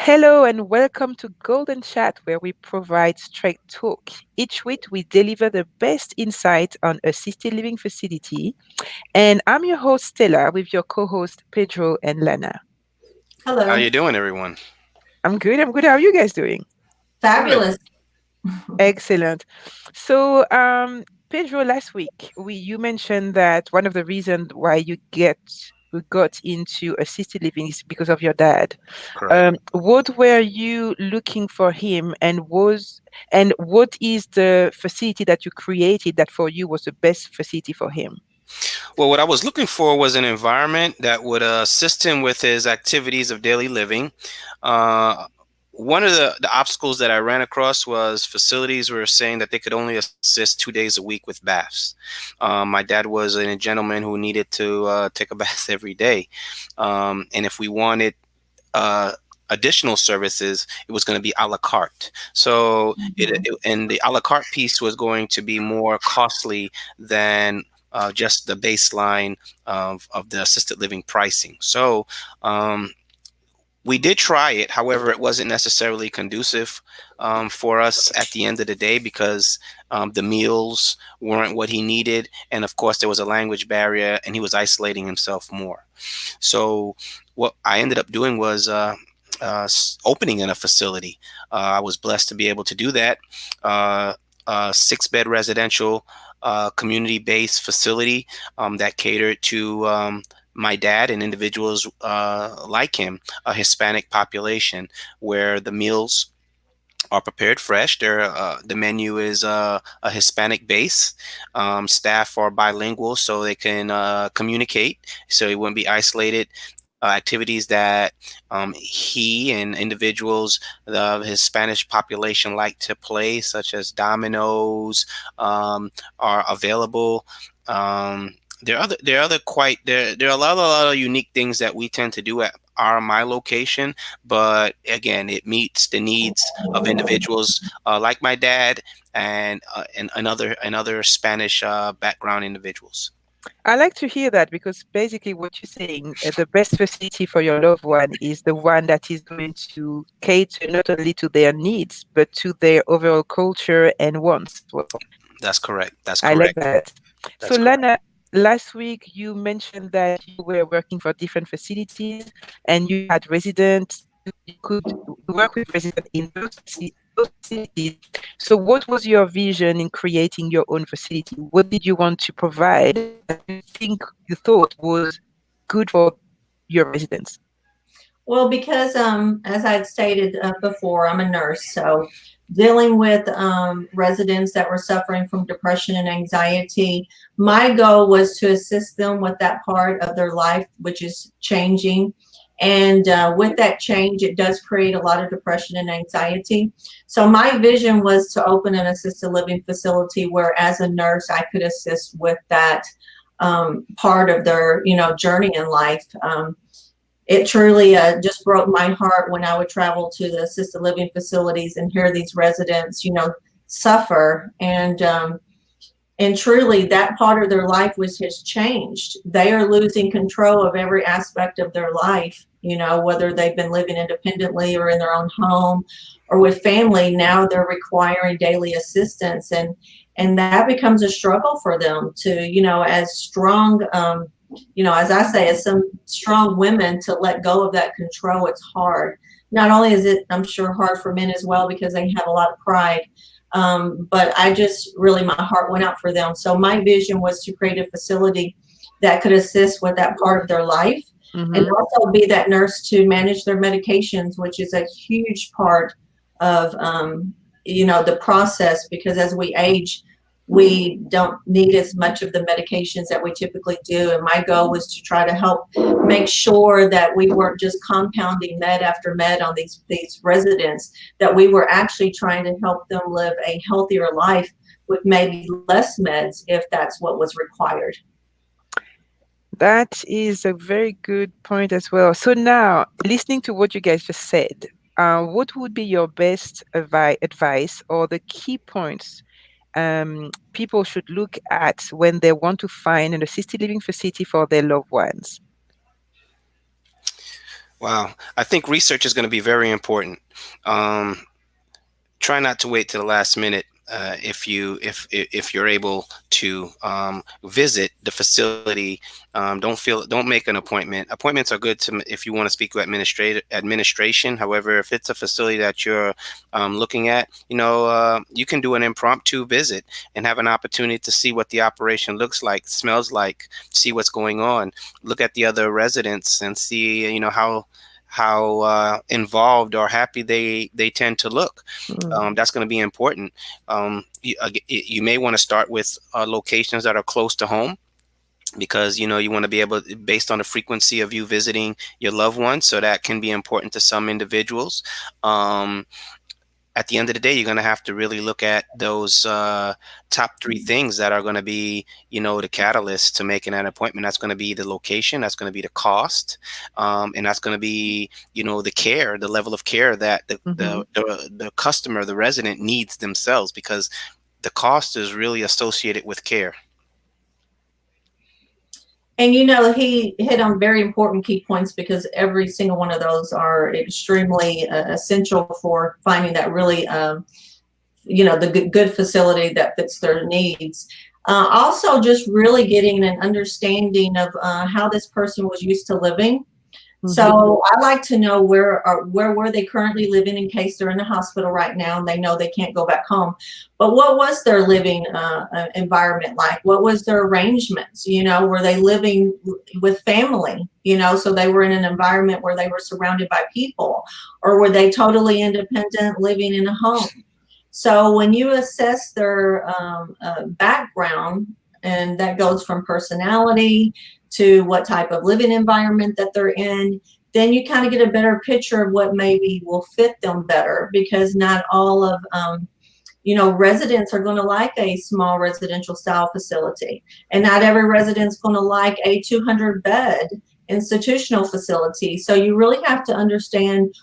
Hello and welcome to Golden Chat, where we provide straight talk. Each week, we deliver the best insight on assisted living facility. And I'm your host, Stella, with your co host, Pedro and Lana. How Hello. you doing, everyone? I'm good. I'm good. How are you guys doing? Good. Fabulous. Excellent. So, Pedro, last week you mentioned that one of the reasons why you got into assisted living is because of your dad. Correct. What were you looking for him, and what is the facility that you created that for you was the best facility for him? Well, what I was looking for was an environment that would assist him with his activities of daily living. Uh, One of the obstacles that I ran across was facilities were saying that they could only assist 2 days a week with baths. My dad was a gentleman who needed to take a bath every day. And if we wanted uh, additional services, it was going to be a la carte. So Mhm. and the a la carte piece was going to be more costly than just the baseline of the assisted living pricing. So um, we did try it. However, it wasn't necessarily conducive for us at the end of the day because the meals weren't what he needed. And of course, there was a language barrier and he was isolating himself more. So what I ended up doing was opening in a facility. I was blessed to be able to do that. Uh, a six-bed residential community-based facility that catered to my dad and individuals like him, a Hispanic population, where the meals are prepared fresh. The menu is a Hispanic base. Staff are bilingual, so they can communicate, so he wouldn't be isolated. Activities that he and individuals of his Spanish population like to play, such as dominoes, are available. There are a lot of unique things that we tend to do at my location, but again, it meets the needs of individuals like my dad and other Spanish background individuals. I like to hear that because basically what you're saying, the best facility for your loved one is the one that is going to cater not only to their needs, but to their overall culture and wants as well. That's correct. That's I like correct. that. So, That's correct. Lana, last week you mentioned that you were working for different facilities and you had residents. You work with residents in those facilities. So, what was your vision in creating your own facility? What did you want to provide that you thought was good for your residents? Well, because as I had stated before, I'm a nurse, so dealing with residents that were suffering from depression and anxiety, my goal was to assist them with that part of their life, which is changing. And with that change, it does create a lot of depression and anxiety. So my vision was to open an assisted living facility where, as a nurse, I could assist with that part of their, journey in life. It truly just broke my heart when I would travel to the assisted living facilities and hear these residents, suffer. And truly, that part of their life has changed. They are losing control of every aspect of their life, whether they've been living independently or in their own home or with family. Now they're requiring daily assistance. And that becomes a struggle for them to, as strong, as I say, as some strong women, to let go of that control. It's hard. Not only is it, I'm sure, hard for men as well because they have a lot of pride, but I just really, my heart went out for them. So my vision was to create a facility that could assist with that part of their life and Mm-hmm. also be that nurse to manage their medications, which is a huge part of, the process, because as we age, we don't need as much of the medications that we typically do. And my goal was to try to help make sure that we weren't just compounding med after med on these residents, that we were actually trying to help them live a healthier life with maybe less meds if that's what was required. That is a very good point as well. So now, listening to what you guys just said, what would be your best advice or the key points people should look at when they want to find an assisted living facility for their loved ones? Wow. I think research is going to be very important. Um, Try not to wait to the last minute. If you're able to visit the facility, don't make an appointment. Appointments are good to if you want to speak with administration. However, if it's a facility that you're looking at, you can do an impromptu visit and have an opportunity to see what the operation looks like, smells like, see what's going on, look at the other residents, and see how involved or happy they tend to look. Mm. That's going to be important. You may want to start with locations that are close to home, because you want to be able, based on the frequency of you visiting your loved ones, so that can be important to some individuals. um, at the end of the day, you're going to have to really look at those top three things that are going to be, the catalyst to making an appointment. That's going to be the location, that's going to be the cost, and that's going to be, the care, the level of care that Mhm. the customer, the resident needs themselves, because the cost is really associated with care. And he hit on very important key points, because every single one of those are extremely essential for finding that really, the good facility that fits their needs. Also, just really getting an understanding of how this person was used to living. Mhm. So I like to know where were they currently living, in case they're in the hospital right now and they know they can't go back home. But what was their living environment like? What was their arrangements? Were they living with family? So they were in an environment where they were surrounded by people, or were they totally independent, living in a home? So when you assess their background, and that goes from personality to what type of living environment that they're in, then you kind of get a better picture of what maybe will fit them better, because not all of residents are going to like a small residential style facility, and not every resident's going to like a 200 bed institutional facility. So you really have to understand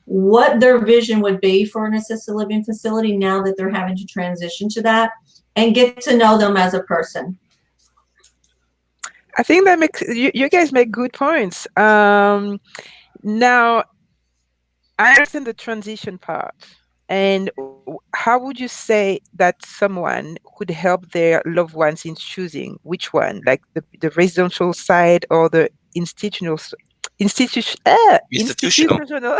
what their vision would be for an assisted living facility now that they're having to transition to that, and get to know them as a person. I think that makes you guys make good points. Now I understand the transition part. And how would you say that someone could help their loved ones in choosing which one, like the residential side or the Institutional. institutional?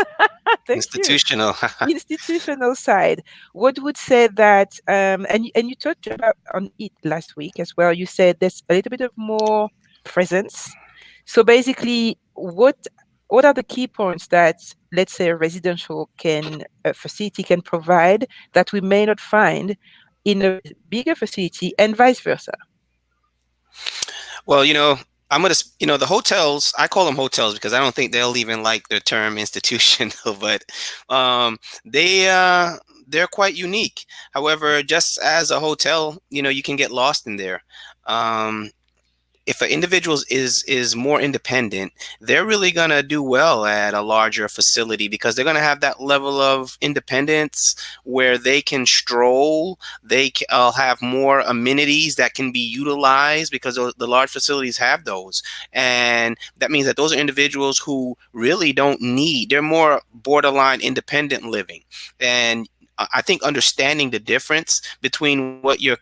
Thank you. Institutional. Institutional side. What would say that, and you talked about on it last week as well. You said there's a little bit of more presence. So basically, what are the key points that, let's say, a facility can provide that we may not find in a bigger facility, and vice versa? Well, I'm gonna, the hotels. I call them hotels because I don't think they'll even like the term institutional, but um, they they're quite unique. However, just as a hotel, you can get lost in there. Um, if an individual is more independent, they're really going to do well at a larger facility, because they're going to have that level of independence where they can stroll. They'll have more amenities that can be utilized, because the large facilities have those. And that means that those are individuals who really don't need, they're more borderline independent living. And I think understanding the difference between what your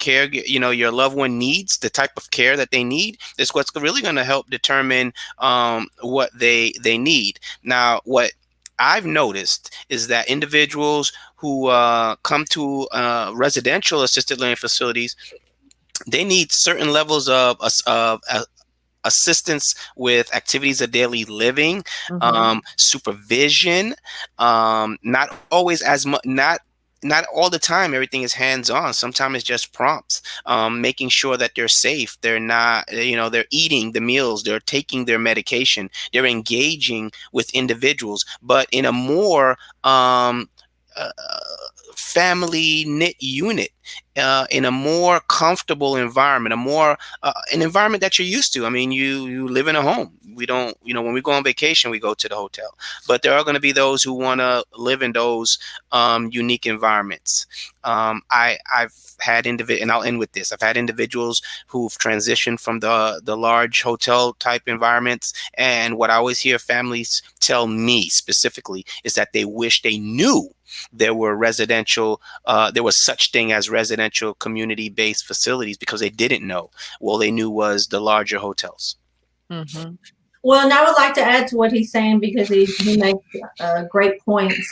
loved one needs, the type of care that they need, is what's really going to help determine what they need. Now, what I've noticed is that individuals who come to residential assisted living facilities, they need certain levels of assistance with activities of daily living, Mm-hmm. supervision. Not always as much, not all the time everything is hands on. Sometimes it's just prompts, making sure that they're safe, they're not, they're eating the meals, they're taking their medication, they're engaging with individuals, but in a more uh, family knit unit in a more comfortable environment, a more an environment that you're used to. I mean, you live in a home. We don't, when we go on vacation, we go to the hotel. But there are going to be those who want to live in those unique environments. I've had and I'll end with this. I've had individuals who've transitioned from the large hotel type environments, and what I always hear families tell me specifically is that they wish they knew there were there was such thing as residential community-based facilities, because they didn't know. All they knew was the larger hotels. Mm-hmm. Well, and I would like to add to what he's saying, because he makes great points.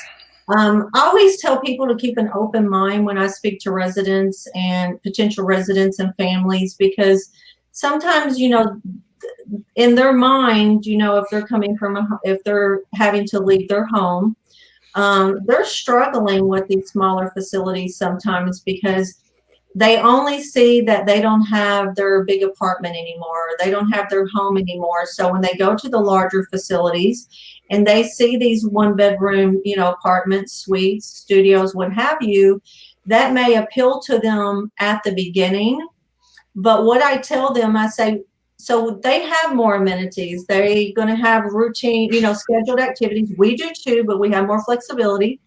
I always tell people to keep an open mind when I speak to residents and potential residents and families, because sometimes, in their mind, if they're coming from if they're having to leave their home, they're struggling with these smaller facilities sometimes, because they only see that they don't have their big apartment anymore. They don't have their home anymore. So when they go to the larger facilities and they see these 1-bedroom, apartments, suites, studios, what have you, that may appeal to them at the beginning. But what I tell them, I say, so they have more amenities. They're going to have routine, scheduled activities. We do too, but we have more flexibility.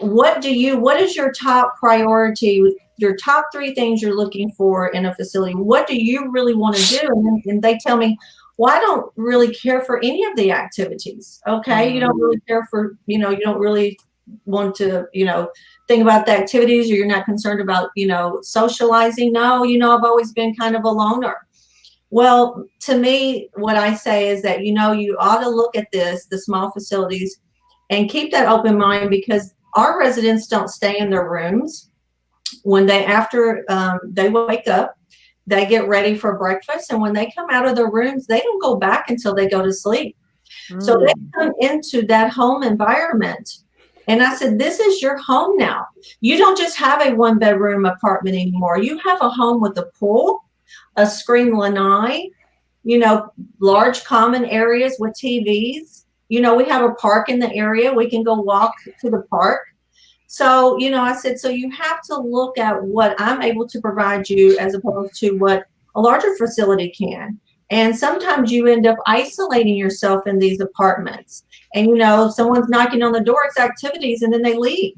What is your top priority? Your top 3 things you're looking for in a facility? What do you really want to do? And they tell me, well, I don't really care for any of the activities. Okay. Mm-hmm. You don't really care for, you don't really want to, think about the activities, or you're not concerned about, socializing. No, I've always been kind of a loner. Well, to me, what I say is that, you ought to look at the small facilities, and keep that open mind, because our residents don't stay in their rooms. When after they wake up, they get ready for breakfast. And when they come out of their rooms, they don't go back until they go to sleep. So they come into that home environment. And I said, this is your home now. You don't just have a 1-bedroom apartment anymore. You have a home with a pool, a screen lanai, large common areas with TVs. We have a park in the area. We can go walk to the park. So, I said, so you have to look at what I'm able to provide you as opposed to what a larger facility can. And sometimes you end up isolating yourself in these apartments. And, someone's knocking on the door, it's activities, and then they leave.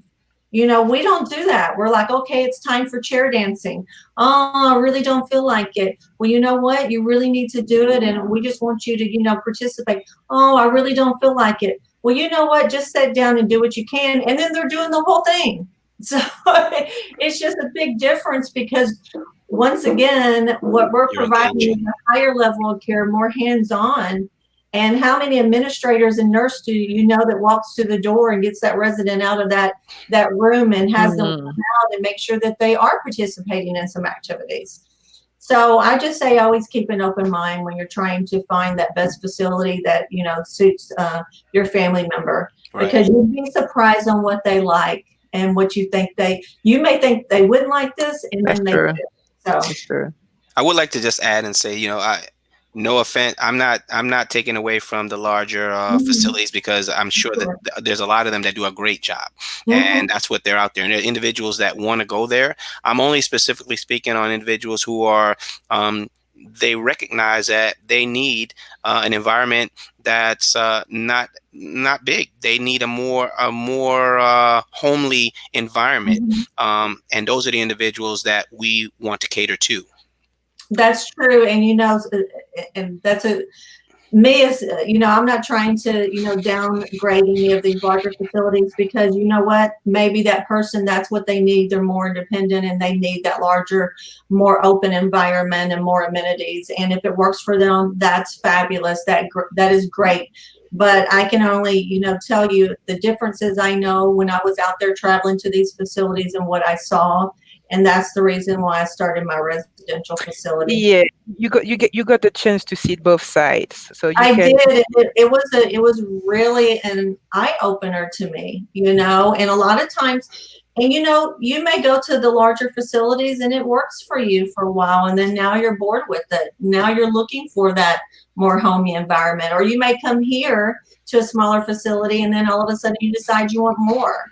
We don't do that. We're like, okay, it's time for chair dancing. Oh, I really don't feel like it. Well, you know what? You really need to do it. And we just want you to, participate. Oh, I really don't feel like it. Well, you know what? Just sit down and do what you can. And then they're doing the whole thing. So it's just a big difference, because once again, what we're providing is a higher level of care, more hands-on. And how many administrators and nurses do you know that walks to the door and gets that resident out of that room and has them come out and make sure that they are participating in some activities? So I just say always keep an open mind when you're trying to find that best facility that, suits your family member. Right. Because you'd be surprised on what they like and what you may think they wouldn't like this, and then they do. So that's true. I would like to just add and say, no offense, I'm not taking away from the larger facilities, because I'm sure that there's a lot of them that do a great job, and that's what they're out there. And there are individuals that want to go there. I'm only specifically speaking on individuals who are they recognize that they need an environment that's not big. They need a more homely environment, and those are the individuals that we want to cater to. That's true. And, and that's I'm not trying to, downgrade any of these larger facilities, because you know what, maybe that person, that's what they need. They're more independent and they need that larger, more open environment and more amenities. And if it works for them, that's fabulous. That is great. But I can only, tell you the differences I know when I was out there traveling to these facilities and what I saw. And that's the reason why I started my residential facility. Yeah, you got the chance to see both sides. So I did. It was really an eye opener to me, and a lot of times, and you may go to the larger facilities and it works for you for a while, and then now you're bored with it. Now you're looking for that more homey environment, or you may come here to a smaller facility and then all of a sudden you decide you want more.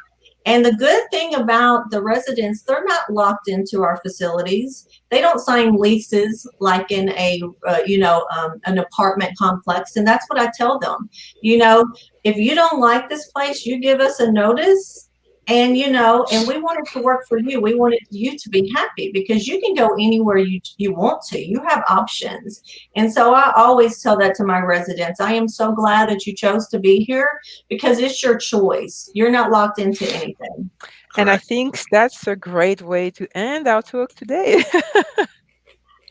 And the good thing about the residents, they're not locked into our facilities. They don't sign leases like in an apartment complex. And that's what I tell them. If you don't like this place, you give us a notice. And and we want it to work for you. We want you to be happy because you can go anywhere you want to. You have options. And so I always tell that to my residents. I am so glad that you chose to be here because it's your choice. You're not locked into anything. And I Correct. think that's a great way to end our talk today.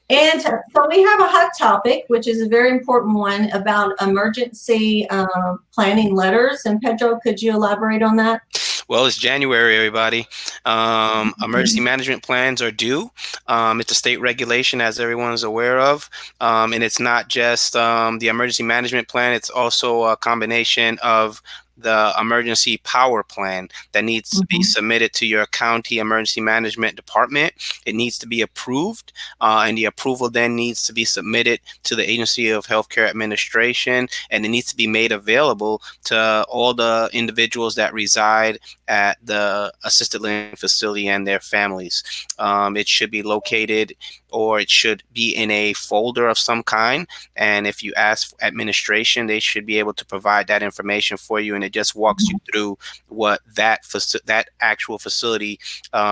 And so we have a hot topic, which is a very important one about emergency planning letters. And Pedro, could you elaborate on that? Well, it's January, everybody. Emergency management plans are due. It's a state regulation, as everyone's aware of. And it's not just the emergency management plan, it's also a combination of the emergency power plan that needs to be submitted to your county emergency management department. It needs to be approved, and the approval then needs to be submitted to the Agency of Healthcare Administration, and it needs to be made available to all the individuals that reside at the assisted living facility and their families. It should be located, or it should be in a folder of some kind. And if you ask administration, they should be able to provide that information for you. And it just walks you through what that actual facility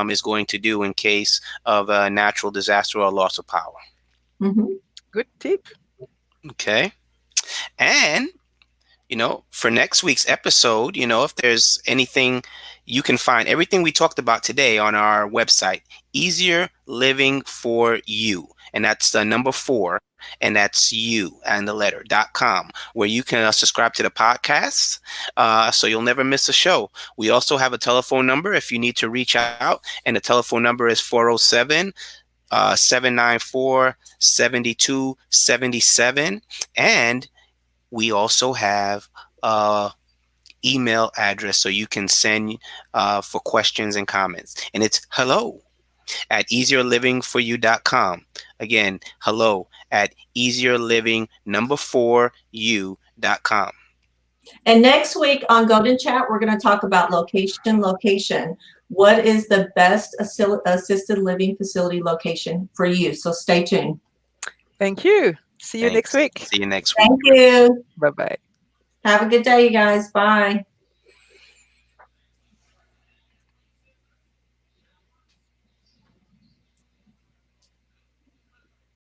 is going to do in case of a natural disaster or loss of power. Good tip. Okay. And for next week's episode, if there's anything, you can find everything we talked about today on our website, Easier Living for You. And that's the number 4, and that's you and the letter.com, where you can subscribe to the podcast so you'll never miss a show. We also have a telephone number if you need to reach out, and the telephone number is 407 794 7277. And we also have a email address so you can send for questions and comments. And it's hello@easierlivingforyou.com. Again, hello@easierliving4u.com. And next week on Golden Chat, we're going to talk about location. What is the best assisted living facility location for you? So stay tuned. Thank you. See you next week. See you next week. Thank you. Bye-bye. Have a good day, you guys. Bye.